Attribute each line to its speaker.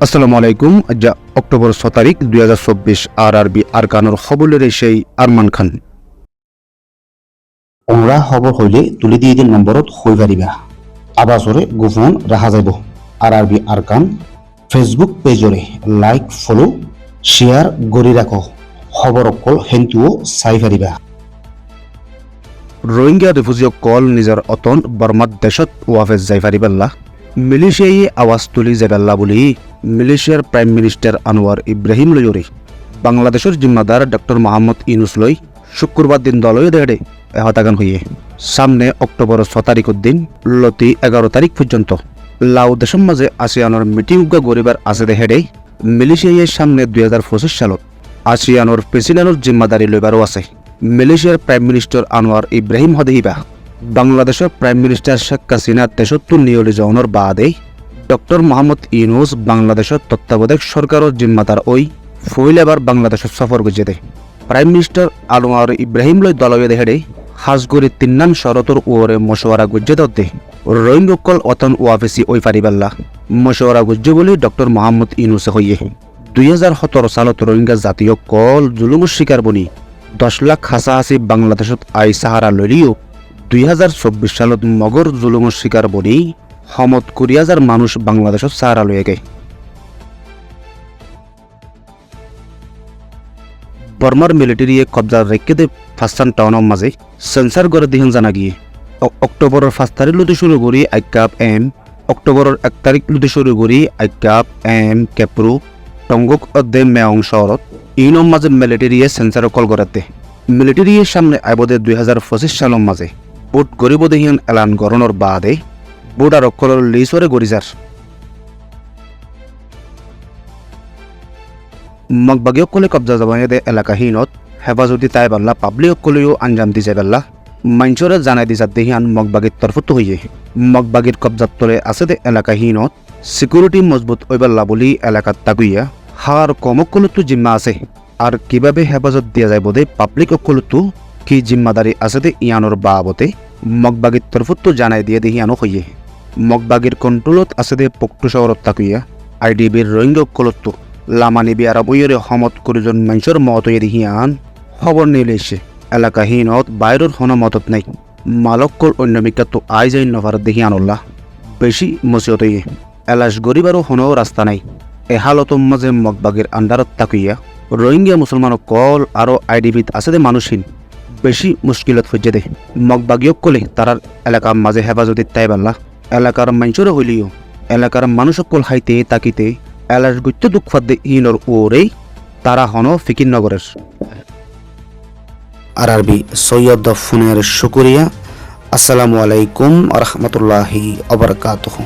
Speaker 1: আসসালামু আলাইকুম। আজ অক্টোবর 6 তারিখ 2024 আরআরবি আরকানোর খবরের সেই আরমান খান।
Speaker 2: ওমরা খবর হইলে তুলি দিয়ে দিন নম্বরত হই পারিবা আবাসরে গোপন রাখা যাব। আরআরবি আরকান ফেসবুক পেজরে লাইক ফলো শেয়ার গড়ি রাখো। খবর অকল হেন্তুও চাই পারিবা।
Speaker 1: রোহিঙ্গা রিফিউজিসকল নিজৰ অতন বৰ্মাত দেশত ৱাফেজ যাই পাৰিবাল্লা। মিলিছিয়াই আৱাজ তুলি যাবাল্লা বুলি মিলিছিয়ার প্ৰাইম মিনিষ্টার আনোয়ার ইব্রাহিম লয়রি বাংলাদেশের জিম্মাদার ডক্টর মোহাম্মদ ইউনুস লই শুক্রবার দিন দলয় দেড়ে এহতাগান হইয়ে সামনে অক্টোবর 6 তারিখের দিন লতি 11 তারিখ পর্যন্ত লাও দেশের মাঝে আসিয়ানোর মিটিং গরিবার আছে দেহেডে মিলিশিয়ার সামনে 2025 সালত আসিয়ানোর প্রেসিডেন্টর জিম্মাদারি লইবারও আছে। মিলিশিয়ার প্রাইম মিনিস্টার আনোয়ার ইব্রাহিম হদেহিবা বাংলাদেশের প্রাইম মিনিস্টার শেখ হাসিনা 73 নিয়লি যাওয়ানোর বাদে ডক্টর মোহাম্মদ ইউনুস বাংলাদেশের তত্ত্বাবধায়ক সরকারের জিম্মাদার ওই ফইলেবার বাংলাদেশের সফর গুজে দেয়। প্রাইম মিনিস্টার আনোয়ার ইব্রাহিম লই দলয়ে দেহেডে হাজগরি তিন্নান শরতর ওরে মশওয়ারা গুজে দে রোহিঙ্গকল অতন ওয়াফেসি ওই পারিবাল্লা মশওয়ারা গুজে বলে ডক্টর মোহাম্মদ ইউনুসে হইয়ে 2017 সালত রোহিঙ্গা জাতীয় কল জুলুমের শিকার বনি 10 লাখ হাসাহাসি বাংলাদেশত আই সাহারা লইলিও 2024 সালত মগর জুলুমের শিকার বনি সমত 20,000 মানুষ বাংলাদেশত সাহারা লয়ে গে। বর্মার মিলিটারিয়ে কবজা রেখে দে ফাস্টান টাউনের মাঝে সেন্সার করে দিহন জানা গিয়ে অক্টোবরের 5 তারিখ লুতে শুরু করি আইকাপ এম অক্টোবরের 1 তারিখ লুতে শুরু করি আইকাপ এম কেপ্রু টঙ্গক অধ্যে মেয়ং শহরত ইনম মাঝে মিলিটারিয়ে সেন্সার কল করাতে মিলিটারিয়ে সামনে আইবদে 2025 সালের মাঝে বুট গরিব দেহিন এলান গরণর বাদে বুট আর অকলর লিসরে গরিজার মগবাগী অকলে কবজা জবাই দে এলাকাহীনত হেফাজতি তাই পাল্লা পাবলিক অকলেও আঞ্জাম দি যায় পাল্লা মাঞ্চরে জানাই দি যাত দেহিয়ান মগবাগীর তরফত হইয়ে মগবাগীর কবজাত তলে আছে দে এলাকাহীনত সিকিউরিটি মজবুত ওইবাল্লা বলি এলাকাত তাগুইয়া হার কম অকলতো জিম্মা আছে আর কিভাবে হেফাজত দিয়া যায় বোধে পাবলিক অকলতো কি জিম্মাদারি আছে দে ইয়ানোর বাবতে মগবাগীর তরফত জানাই দিয়ে দেহিয়ানো হইয়ে মগবাগীর কন্ট্রোলত আছে দে পক্টু শহরত তাকুইয়া আইডিবির রোহিঙ্গা অকলতো লামানি বিয়ারা বইরে সমত করিজন মানুষের মত দেহিয়ান খবর নিলে এসে এলাকাহীনত বাইরের হন মতত নাই মালকল অন্য মিকাতো আই যাই নভার দেহিয়ানুল্লাহ বেশি মসিয়ত এলাস গরিবারও হনও রাস্তা নাই এ হালত মাঝে মগবাগের আন্ডারত তাকুইয়া রোহিঙ্গা মুসলমান কল আরও আইডিবিত আছে দে মানুষহীন বেশি মুশকিলত ফজে দে মগবাগীয় কলে তারার এলাকার মাঝে হেফাজতি তাই পাল্লা এলাকার মানুষেরও হইলিও এলাকার মানুষ কল হাইতে তাকিতে এলাস গুত্য দুঃখ ফাদে ইনর ওরেই তারা হন ফিকির নগরের।
Speaker 2: আরআরবি সৈয়দ ফোনের শুকরিয়া। আসসালামু আলাইকুম ওয়া রাহমাতুল্লাহি ওয়া বারাকাতুহু।